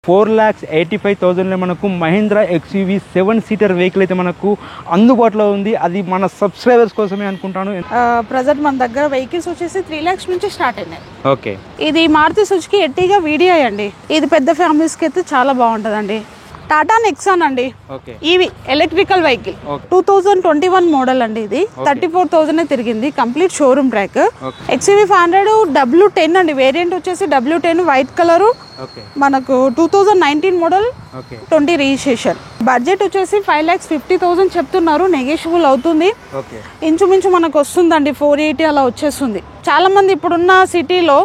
4,85,000 మనకు Mahindra XUV 7 seater vehicle అయితే మనకు అందుబాటులో ఉంది. అది మన సబ్స్క్రైబర్స్ కోసమే అనుకుంటాను. ప్రజెంట్ మన దగ్గర వెహికల్స్ వచ్చేసి 3 lakhs నుంచి స్టార్ట్ అయినాయి. ఓకే, ఇది మారుతి సుజుకి ఎర్టిగా VDI అండి. ఇది పెద్ద ఫ్యామిలీస్కి అయితే చాలా బాగుంటుందండి. టాటా నెక్సాన్ అండి, ఈవి ఎలక్ట్రికల్ వెహికల్ 2021 మోడల్ అండి. ఇది 34,000 తిరిగింది, complete showroom track. XUV 500 W10 అండి, వేరియంట్ వచ్చేసి W10 వైట్ కలరు, మనకు 2019 మోడల్ 20 రిజిస్ట్రేషన్. బడ్జెట్ వచ్చేసి 5,50,000 చెప్తున్నారు, నెగోషియబుల్ అవుతుంది. ఇంచుమించు మనకు వస్తుందండి 480 అలా వచ్చేస్తుంది. చాలా మంది ఇప్పుడున్న సిటీలో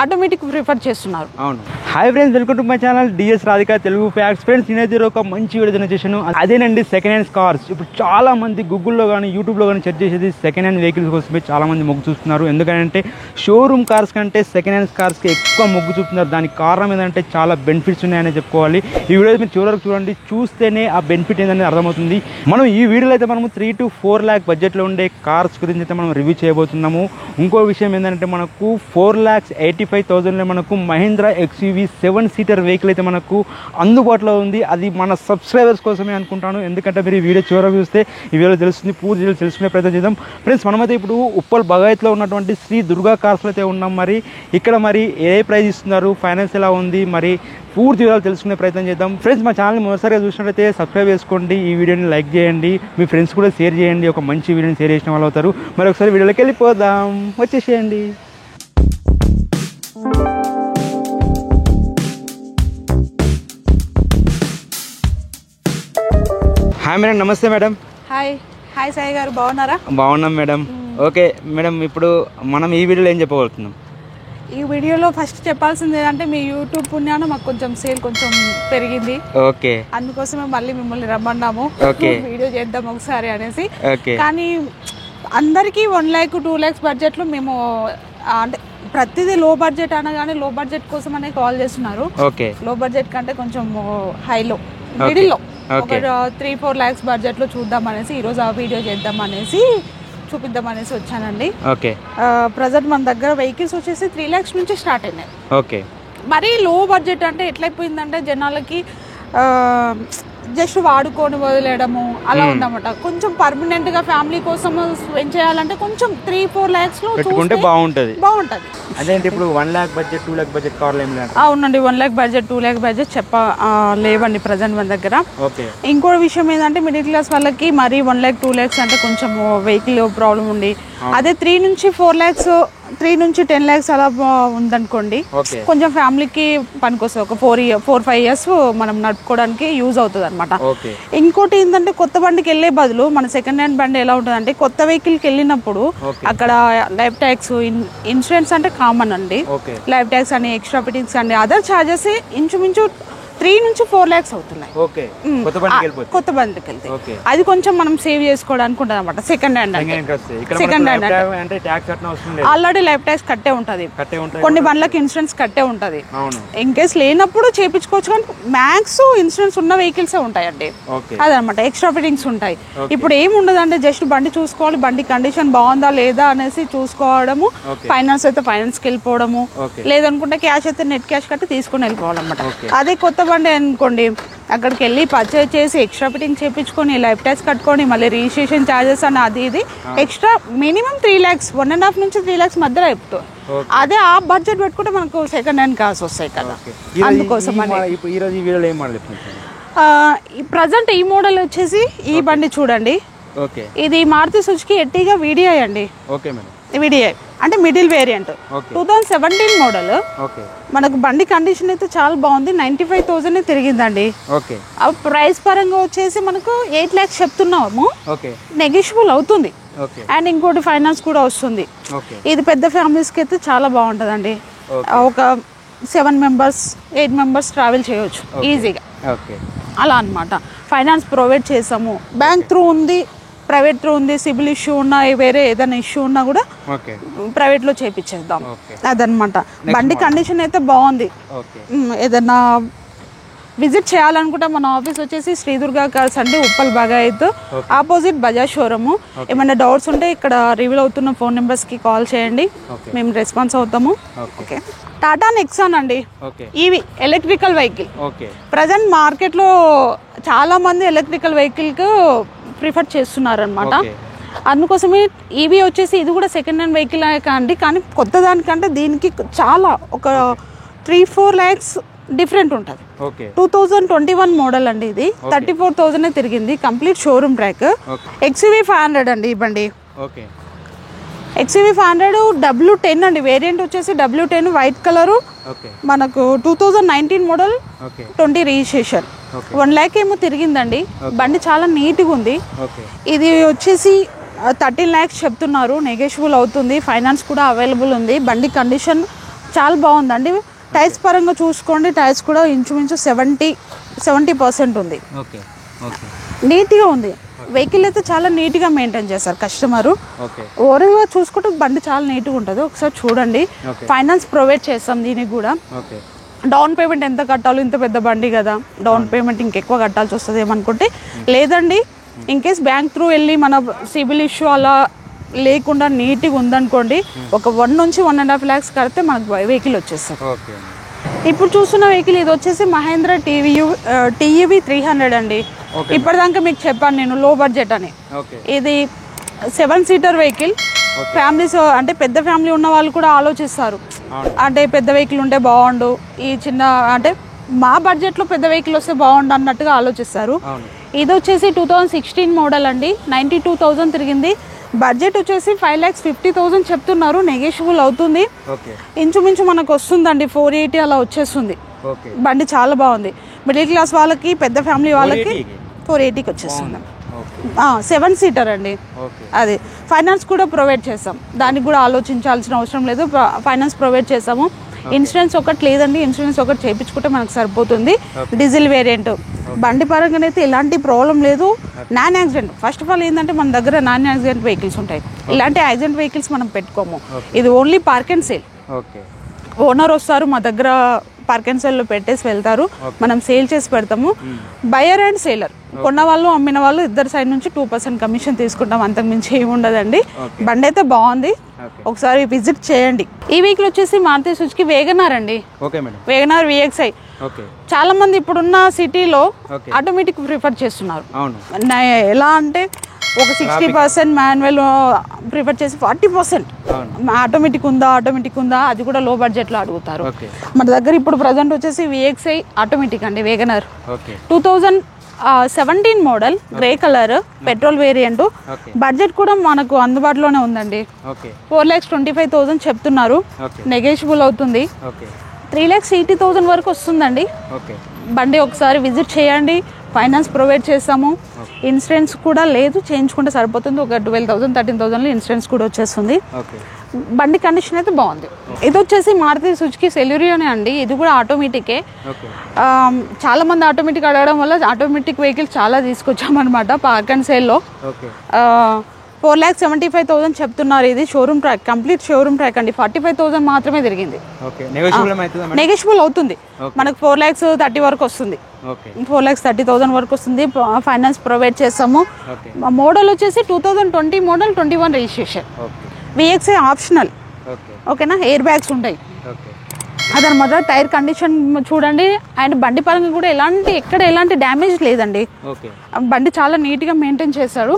ఆటోమేటిక్ ప్రిఫర్ చేస్తున్నారు. అవును. Hi friends, welcome to my channel DS Radhika Telugu facts. Friends, నేనైతే ఒక మంచి వీడియో చేశాను. అదేనండి సెకండ్ హ్యాండ్ కార్స్. ఇప్పుడు చాలా మంది గూగుల్లో కానీ యూట్యూబ్లో కానీ సెర్చ్ చేసేది సెకండ్ హ్యాండ్ వెహికల్స్ కోసమే చాలా మంది మొగ్గు చూస్తున్నారు. ఎందుకంటే షోరూమ్ కార్స్ కంటే సెకండ్ హ్యాండ్ కార్స్కి ఎక్కువ మొగ్గు చూపుతున్నారు. దానికి కారణం ఏంటంటే చాలా బెనిఫిట్స్ ఉన్నాయని చెప్పుకోవాలి. ఈ వీడియో మీరు చివరి వరకు చూడండి, చూస్తేనే ఆ బెనిఫిట్ ఏంటనేది అర్థమవుతుంది. మనం ఈ వీడియోలో అయితే మనము 3 to 4 lakh బడ్జెట్లో ఉండే కార్స్ గురించి అయితే మనం రివ్యూ చేయబోతున్నాము. ఇంకో విషయం ఏంటంటే మనకు 4,85,000 మనకు మహీంద్రా XUV 7 సీటర్ వెహికల్ అయితే మనకు అందుబాటులో ఉంది. అది మన సబ్స్క్రైబర్స్ కోసమే అనుకుంటాను. ఎందుకంటే మీరు ఈ వీడియో చివరకు చూస్తే ఈ వీడియో తెలుస్తుంది, పూర్తి డీటెయిల్స్ తెలుసుకునే ప్రయత్నం చేద్దాం. ఫ్రెండ్స్, మనమైతే ఇప్పుడు ఉప్పల్ బగాయత్లో ఉన్నటువంటి శ్రీ దుర్గా కార్స్లో అయితే ఉన్నాం. మరి ఇక్కడ మరి ఏ ప్రైస్ ఇస్తున్నారు, ఫైనాన్స్ ఎలా ఉంది, మరి పూర్తి వివరాలు తెలుసుకునే ప్రయత్నం చేద్దాం. ఫ్రెండ్స్, మా ఛానల్ని మొదటిసారిగా చూసినట్లయితే సబ్స్క్రైబ్ చేసుకోండి, ఈ వీడియోని లైక్ చేయండి, మీ ఫ్రెండ్స్ కూడా షేర్ చేయండి. ఒక మంచి వీడియోని షేర్ చేసిన వాళ్ళు అవుతారు. మరి ఒకసారి వీడియోలోకి వెళ్ళిపోదాం, వచ్చేసేయండి. హాయ్ మేడం, నమస్తే మేడం. హాయ్ హాయ్ సాయి గారు, బాగున్నారా? బాగున్నాం మేడం. ఓకే మేడం, ఇప్పుడు మనం ఈ వీడియోలో ఏం చెప్పబోతున్నాం? ఈ వీడియోలో ఫస్ట్ చెప్పాల్సింది ఏంటంటే మీ యూట్యూబ్ పుణ్యాన మాకు కొంచెం సేల్ కొంచెం పెరిగింది. ఓకే, అందుకోసమే మళ్ళీ మిమ్మల్ని రమ్మన్నాము, వీడియో చేద్దాం ఒకసారి అనేసి. కానీ అందరికీ 1 lakh 2 lakhs బడ్జెట్లో మేము అంటే ప్రతిదీ లో బడ్జెట్ అనగానే లో బడ్జెట్ కోసం అనే కాల్ చేస్తున్నారు. లో బడ్జెట్ కంటే కొంచెం హైలో మిడిల్లో ఒక 3-4 lakhs బడ్జెట్లో చూద్దాం అనేసి ఈరోజు ఆ వీడియో చేద్దాం అనేసి చూపిద్దామనేసి వచ్చానండి. ప్రజెంట్ మన దగ్గర వెహికల్స్ వచ్చేసి 3 lakhs నుంచి స్టార్ట్ అయినాయి. ఓకే, మరీ లో బడ్జెట్ అంటే ఎట్లయిపోయిందంటే జనాలకి జస్ట్ వాడుకొని వదిలేయడము అలా ఉందన్నమాట. కొంచెం పర్మనెంట్ గా ఫ్యామిలీ కోసం స్పెండ్ చేయాలంటే కొంచెం 3-4 lakhs లో బాగుంటది. అదేంటి ఇప్పుడు 1 lakh బడ్జెట్ 2 lakh బడ్జెట్ కార్లు ఏం లేదు? అవునండి, 1 lakh బడ్జెట్ 2 lakh బడ్జెట్ లేవండి ప్రజెంట్ మన దగ్గర. ఇంకో విషయం ఏంటంటే మిడిల్ క్లాస్ వాళ్ళకి మరి 1 lakh 2 lakhs అంటే కొంచెం వెహికల్ ప్రాబ్లం ఉంది. అదే 3 నుంచి 4 lakhs 3 నుంచి 10 lakhs అలా ఉందనుకోండి, కొంచెం ఫ్యామిలీకి పనికొస్తుంది. ఒక 4-5 years మనం నడుపుకోవడానికి యూజ్ అవుతుంది అనమాట. ఇంకోటి ఏంటంటే కొత్త బండికి వెళ్లే బదులు మన సెకండ్ హ్యాండ్ బండి ఎలా ఉంటుంది అంటే కొత్త వెహికల్ కి వెళ్ళినప్పుడు అక్కడ లైఫ్ ట్యాక్స్, ఇన్సూరెన్స్ అంటే కామన్ అండి. లైఫ్ ట్యాక్స్ అని, ఎక్స్ట్రా ఫిట్టింగ్స్ అండి, అదర్ చార్జెస్ ఇంచుమించు 3 నుంచి 4 lakhs అవుతున్నాయి కొత్త బండికి వెళ్తే. అది కొంచెం మనం సేవ్ చేసుకోవడానికి ఉంటుంది అనమాట. Second hand already life tax కట్టే ఉంటది, కొన్ని బండ్లకి ఇన్సూరెన్స్ కట్టే ఉంటది. ఇన్ కేస్ లేనప్పుడు చేపించుకోవచ్చు, కానీ మ్యాక్స్ ఇన్సూరెన్స్ ఉన్న వెహికల్స్ ఉంటాయండి. అదనమాట, ఎక్స్ట్రా ఫిట్టింగ్స్ ఉంటాయి. ఇప్పుడు ఏమి ఉండదు అంటే జస్ట్ బండి చూసుకోవాలి, బండి కండిషన్ బాగుందా లేదా అనేసి చూసుకోవడము, ఫైనాన్స్ అయితే ఫైనాన్స్ కి వెళ్ళిపోవడము, లేదనుకుంటే క్యాష్ అయితే నెట్ క్యాష్ కట్టి తీసుకుని వెళ్ళిపోవాలన్నమాట. అదే కొత్త బండి అనుకోండి, అక్కడికి వెళ్ళి పర్చేజ్ చేసి ఎక్స్ట్రా ఫిట్టింగ్ చేయించుకొని లైఫ్ ట్యాక్స్ కట్టుకొని మళ్ళీ రిజిస్ట్రేషన్ ఛార్జెస్ అని అది ఇది ఎక్స్ట్రా మినిమం 3 lakhs 1.5 నుంచి 3 lakhs మధ్యలో అయిపోతుంది. అదే ఆ బడ్జెట్ పెట్టుకుంటే మనకు సెకండ్ హ్యాండ్ కార్స్ వస్తాయి కదా. అందుకోసం ప్రజెంట్ ఈ మోడల్ వచ్చేసి ఈ బండి చూడండి, ఇది మారుతి సుజుకి ఎర్టిగా VDI అండి. VDI అంటే మిడిల్ వేరియంట్ 2017 మోడల్. మనకు బండి కండిషన్ అయితే చాలా బాగుంది, 95,000 తిరిగిందండి. ప్రైస్ పరంగా వచ్చేసి మనకు 8 lakhs చెప్తున్నాము, నెగోషియబుల్ అవుతుంది. అండ్ ఇంకోటి ఫైనాన్స్ కూడా వస్తుంది. ఇది పెద్ద ఫ్యామిలీస్ కి అయితే చాలా బాగుంటదండి. ఒక 7 members 8 members ట్రావెల్ చేయొచ్చు ఈజీగా, అలా అనమాట. ఫైనాన్స్ ప్రొవైడ్ చేసాము, బ్యాంక్ త్రూ ఉంది, ప్రైవేట్ త్రూ ఉంది. సిబిల్ ఇష్యూ ఉన్నా, వేరే ఏదైనా ఇష్యూ ఉన్నా కూడా ప్రైవేట్ లో చేపించేద్దాం, అదనమాట. బండి కండిషన్ అయితే బాగుంది. ఏదైనా విజిట్ చేయాలనుకుంటే మన ఆఫీస్ వచ్చేసి శ్రీ దుర్గా కార్స్ అండి, ఉప్పల్ బగాయత్, ఆపోజిట్ బజాజ్ షోరూమ్. ఏమైనా డౌట్స్ ఉంటే ఇక్కడ రివీల్ అవుతున్న ఫోన్ నెంబర్స్కి కాల్ చేయండి, మేము రెస్పాన్స్ అవుతాము. ఓకే. టాటా నెక్సాన్ అండి, ఈవీ ఎలక్ట్రికల్ వెహికల్. ప్రజెంట్ మార్కెట్లో చాలా మంది ఎలక్ట్రికల్ వెహికల్కి ప్రిఫర్ చేస్తున్నారు అనమాట. అందుకోసమే ఈవీ వచ్చేసి ఇది కూడా సెకండ్ హ్యాండ్ వెహికల్ అండి, కానీ కొత్త దానికంటే దీనికి చాలా ఒక 3-4 lakhs డిఫరెంట్ ఉంటుంది. 2021 మోడల్ అండి, ఇది 34,000 తిరిగింది, కంప్లీట్ షోరూమ్ ట్రాక్. XUV 500 అండి ఈ బండి. XUV 500 W10 అండి, వేరియంట్ వచ్చేసి W10 వైట్ కలరు, మనకు 2019 మోడల్, 20 రిజిస్ట్రేషన్. 1 lakh ఏమో తిరిగిందండి. బండి చాలా నీట్గా ఉంది. ఇది వచ్చేసి 13 lakhs చెప్తున్నారు, నెగోషియబుల్ అవుతుంది, ఫైనాన్స్ కూడా అవైలబుల్ ఉంది. బండి కండిషన్ చాలా బాగుందండి. టైర్స్ పరంగా చూసుకోండి, టైర్స్ కూడా ఇంచుమించు 70% ఉంది. నీట్గా ఉంది. వెహికల్ అయితే చాలా నీట్గా మెయింటైన్ చేస్తారు కస్టమరు. ఓవరాల్గా చూసుకుంటే బండి చాలా నీట్గా ఉంటుంది, ఒకసారి చూడండి. ఫైనాన్స్ ప్రొవైడ్ చేస్తాం దీనికి కూడా. డౌన్ పేమెంట్ ఎంత కట్టాలో, ఇంత పెద్ద బండి కదా, డౌన్ పేమెంట్ ఇంకెక్కువ కట్టాల్సి వస్తుంది ఏమనుకుంటే లేదండి. ఇన్ కేస్ బ్యాంక్ త్రూ వెళ్ళి మన సిబిల్ ఇష్యూ అలా లేకుండా నీట్గా ఉందనుకోండి, ఒక 1 నుంచి 1.5 lakhs కడితే మనకు వెహికల్ వచ్చేస్తుంది. ఇప్పుడు చూస్తున్న వెహికల్ ఇది వచ్చేసి మహేంద్ర TEV 300 అండి. ఇప్పటిదాకా మీకు చెప్పాను నేను లో బడ్జెట్ అని. ఇది 7-seater వెహికల్. ఫ్యామిలీస్ అంటే పెద్ద ఫ్యామిలీ ఉన్న వాళ్ళు కూడా ఆలోచిస్తారు, అంటే పెద్ద వెహికల్ ఉంటే బాగుండు, ఈ చిన్న అంటే మా బడ్జెట్లో పెద్ద వెహికల్ వస్తే బాగుండు అన్నట్టుగా ఆలోచిస్తారు. ఇది వచ్చేసి 2016 మోడల్ అండి, 92,000 తిరిగింది. బడ్జెట్ వచ్చేసి 5,50,000 చెప్తున్నారు, నెగోషియబుల్ అవుతుంది. ఇంచుమించు మనకు వస్తుందండి 480 అలా వచ్చేస్తుంది. బండి చాలా బాగుంది. మిడిల్ క్లాస్ వాళ్ళకి, పెద్ద ఫ్యామిలీ వాళ్ళకి 480కి వచ్చేస్తుంది. 7-seater అండి. అది ఫైనాన్స్ కూడా ప్రొవైడ్ చేస్తాం, దానికి కూడా ఆలోచించాల్సిన అవసరం లేదు, ఫైనాన్స్ ప్రొవైడ్ చేస్తాము. ఇన్సూరెన్స్ ఒకటి లేదండి, ఇన్సూరెన్స్ ఒకటి చేయించుకుంటే మనకు సరిపోతుంది. Diesel variant. బండి పరంగా అయితే ఎలాంటి ప్రాబ్లం లేదు. Non accident, first of all ఏంటంటే మన దగ్గర నాన్ యాక్సిడెంట్ వెహికల్స్ ఉంటాయి, ఇలాంటి యాక్సిడెంట్ వెహికల్స్ మనం పెట్టుకోము. ఇది only park and sale. Owner వస్తారు మా దగ్గర, పార్క్ అండ్ సేల్లో పెట్టేసి వెళ్తారు, మనం సేల్ చేసి పెడతాము. బయర్ అండ్ సేలర్, కొన్న వాళ్ళు అమ్మిన వాళ్ళు ఇద్దరు సైడ్ నుంచి 2% కమిషన్ తీసుకుంటాం, అంతకు మించి ఏమి ఉండదండి. బండి అయితే బాగుంది, ఒకసారి విజిట్ చేయండి. ఈ వెహికల్ వచ్చేసి మారుతి సుజుకి వేగనార్ అండి, వేగనార్ VXI. చాలా మంది ఇప్పుడున్న సిటీలో ఆటోమేటిక్ ప్రిఫర్ చేస్తున్నారు. ఎలా అంటే ఒక 60% మాన్యువల్ ప్రిఫర్ చేసి 40% ఆటోమేటిక్ ఉందా, అది కూడా లో బడ్జెట్లో అడుగుతారు. మన దగ్గర ఇప్పుడు ప్రజెంట్ వచ్చేసి VXI ఆటోమేటిక్ అండి, Wagon R 2017 model, grey colour, petrol variant. Budget కూడా మనకు అందుబాటులోనే ఉందండి, 4,25,000 చెప్తున్నారు, నెగోషియబుల్ అవుతుంది. 3,80,000 వరకు వస్తుందండి. బండి ఒకసారి విజిట్ చేయండి, ఫైనాన్స్ ప్రొవైడ్ చేస్తాము. ఇన్సూరెన్స్ కూడా లేదు, చేయించుకుంటే సరిపోతుంది. ఒక 12,000 13,000లో ఇన్సూరెన్స్ కూడా వచ్చేస్తుంది. బండి కండిషన్ అయితే బాగుంది. ఇది వచ్చేసి మారుతి సుజుకి సెల్యూరియోనే అండి, ఇది కూడా ఆటోమేటికే. చాలా మంది ఆటోమేటిక్ అడగడం వల్ల ఆటోమేటిక్ వెహికల్ చాలా తీసుకొచ్చామన్నమాట పార్క్ అండ్ సేల్లో. 4,75,000 చెప్తున్నారు. ఇది showroom track, complete showroom track అండి. 45,000 మాత్రమే తిరిగింది, నెగోషియబుల్ అవుతుంది. మనకు 4,30,000 వరకు వస్తుంది, 4,30,000 వరకు వస్తుంది. ఫైనాన్స్ ప్రొవైడ్ చేస్తాము. మోడల్ వచ్చేసి 2020 మోడల్, 21 రిజిస్ట్రేషన్. VXI ఆప్షనల్, ఓకేనా. ఎయిర్ బ్యాగ్స్ ఉంటాయి. అదనమాట. టైర్ కండిషన్ చూడండి, అండ్ బండి పరంగా కూడా ఎక్కడ ఎలాంటి డ్యామేజ్ లేదండి. బండి చాలా నీట్గా మెయింటైన్ చేశారు.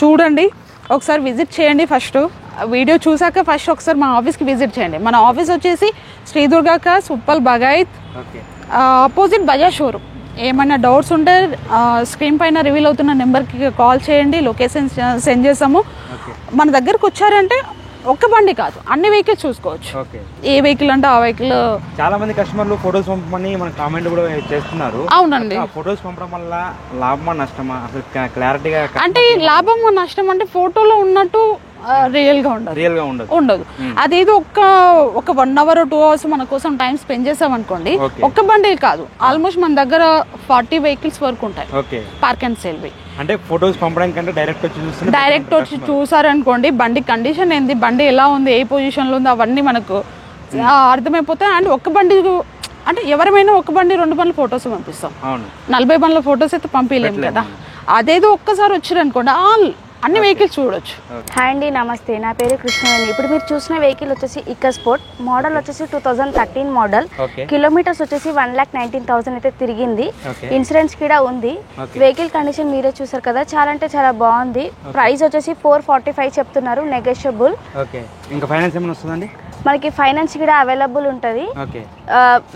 చూడండి, ఒకసారి విజిట్ చేయండి. ఫస్ట్ వీడియో చూసాక ఫస్ట్ ఒకసారి మా ఆఫీస్కి విజిట్ చేయండి. మన ఆఫీస్ వచ్చేసి Shri Durga cars, Uppal Bagayat, opposite Bajaj showroom. ఏమైనా డౌట్స్ ఉంటే స్క్రీన్ పైన రివీల్ అవుతున్న నెంబర్కి కాల్ చేయండి, లొకేషన్ సెండ్ చేస్తాము. మన దగ్గరకు వచ్చారంటే ఒక్క బండి కాదు, అన్ని వెహికల్స్ చూసుకోవచ్చు. ఏ వెహికల్ అంటే ఆ వెహికల్. చాలా మంది కస్టమర్లు ఫొటోస్ పంపమని మన కామెంట్ కూడా చేస్తున్నారు. అవునండి. ఫొటోస్ పంపడం వల్ల లాభమా నష్టమా, అసలు క్లారిటీగా అంటే లాభమా నష్టం అంటే ఫోటోలో ఉన్నట్టు రియల్ గా ఉండదు. అదేదో ఒక 1 hour 2 hours మన కోసం టైం స్పెండ్ చేసాం అనుకోండి, ఒక్క బండి కాదు, ఆల్మోస్ట్ మన దగ్గర 40 వెహికల్స్ వరకు ఉంటాయి పార్క్ అండ్ సేల్. అంటే ఫొటోస్ పంపడం కంటే డైరెక్ట్ వచ్చి చూసారనుకోండి, బండి కండిషన్ ఏంది, బండి ఎలా ఉంది, ఏ పొజిషన్ లో ఉంది, అవన్నీ మనకు అర్థమైపోతాయి. అండ్ ఒక్క బండి అంటే ఎవరైనా ఒక బండి 2 బండ్ల ఫొటోస్ పంపిస్తాం, 40 బండ్ల ఫొటోస్ అయితే పంపించలేము కదా. అదేదో ఒక్కసారి వచ్చారు అనుకోండి అన్ని వెహికల్స్ చూడొచ్చు. హాయ్ అండి, నమస్తే. నా పేరు కృష్ణవేణి. ఇప్పుడు మీరు చూసిన వెహికల్ వచ్చేసి ఇక్క స్పోర్ట్ మోడల్ వచ్చేసి 2013 మోడల్. కిలోమీటర్స్ వచ్చేసి 1,19,000 అయితే తిరిగింది. ఇన్సూరెన్స్ కూడా ఉంది. వెహికల్ కండిషన్ మీరే చూసారు కదా, చాలా అంటే చాలా బాగుంది. ప్రైస్ వచ్చేసి 445 చెప్తున్నారు, నెగోషియబుల్. మనకి ఫైనాన్స్ కూడా అవైలబుల్ ఉంటుంది.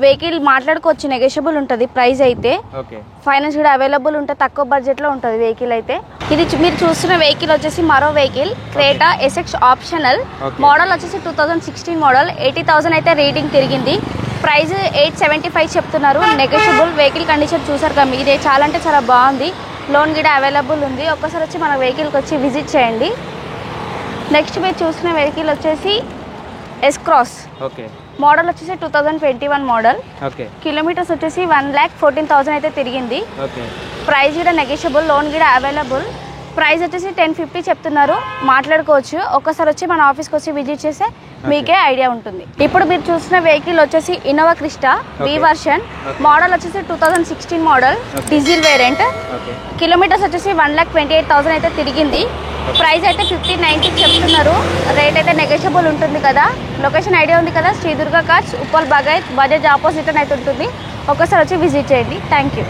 వెహికల్ మాట్లాడుకోవచ్చు, నెగోషియబుల్ ఉంటుంది. ప్రైస్ అయితే ఫైనాన్స్ కూడా అవైలబుల్ ఉంటుంది, తక్కువ బడ్జెట్ లో ఉంటుంది వెహికల్ అయితే. ఇది మీరు చూస్తున్న వెహికల్ వచ్చేసి మరో vehicle Creta SX optional. Model వచ్చేసి 2016 మోడల్. 80,000 అయితే రేటింగ్ తిరిగింది. ప్రైస్ 875 చెప్తున్నారు, నెగోషియబుల్. వెహికల్ కండిషన్ చూసారు కదా మీరే, చాలా అంటే చాలా బాగుంది. లోన్ కూడా అవైలబుల్ ఉంది. ఒక్కసారి వచ్చి మన వెహికల్కి వచ్చి విజిట్ చేయండి. నెక్స్ట్ మీరు చూసిన వెహికల్ వచ్చేసి ఎస్ క్రాస్. మోడల్ వచ్చేసి 2021 మోడల్. కిలోమీటర్స్ వచ్చేసి 1,14,000 అయితే తిరిగింది. ప్రైస్ కూడా నెగోషియబుల్, లోన్ కూడా అవైలబుల్. ప్రైస్ వచ్చేసి 1050 చెప్తున్నారు, మాట్లాడుకోవచ్చు. ఒక్కసారి వచ్చి మన ఆఫీస్కి వచ్చి విజిట్ చేస్తే మీకే ఐడియా ఉంటుంది. ఇప్పుడు మీరు చూసిన వెహికల్ వచ్చేసి Innova Crysta B version. Model వచ్చేసి 2016 మోడల్, డీజిల్ వేరియంట్. కిలోమీటర్స్ వచ్చేసి 1,28,000 అయితే తిరిగింది. ప్రైస్ అయితే 1590 చెప్తున్నారు. రేట్ అయితే నెగోషియబుల్ ఉంటుంది కదా. లొకేషన్ ఐడియా ఉంది కదా, శ్రీ దుర్గా కార్స్, ఉప్పల్ బజాజ్ ఆపోజిట్ అయితే ఉంటుంది. ఒక్కసారి వచ్చి విజిట్ చేయండి. Thank you.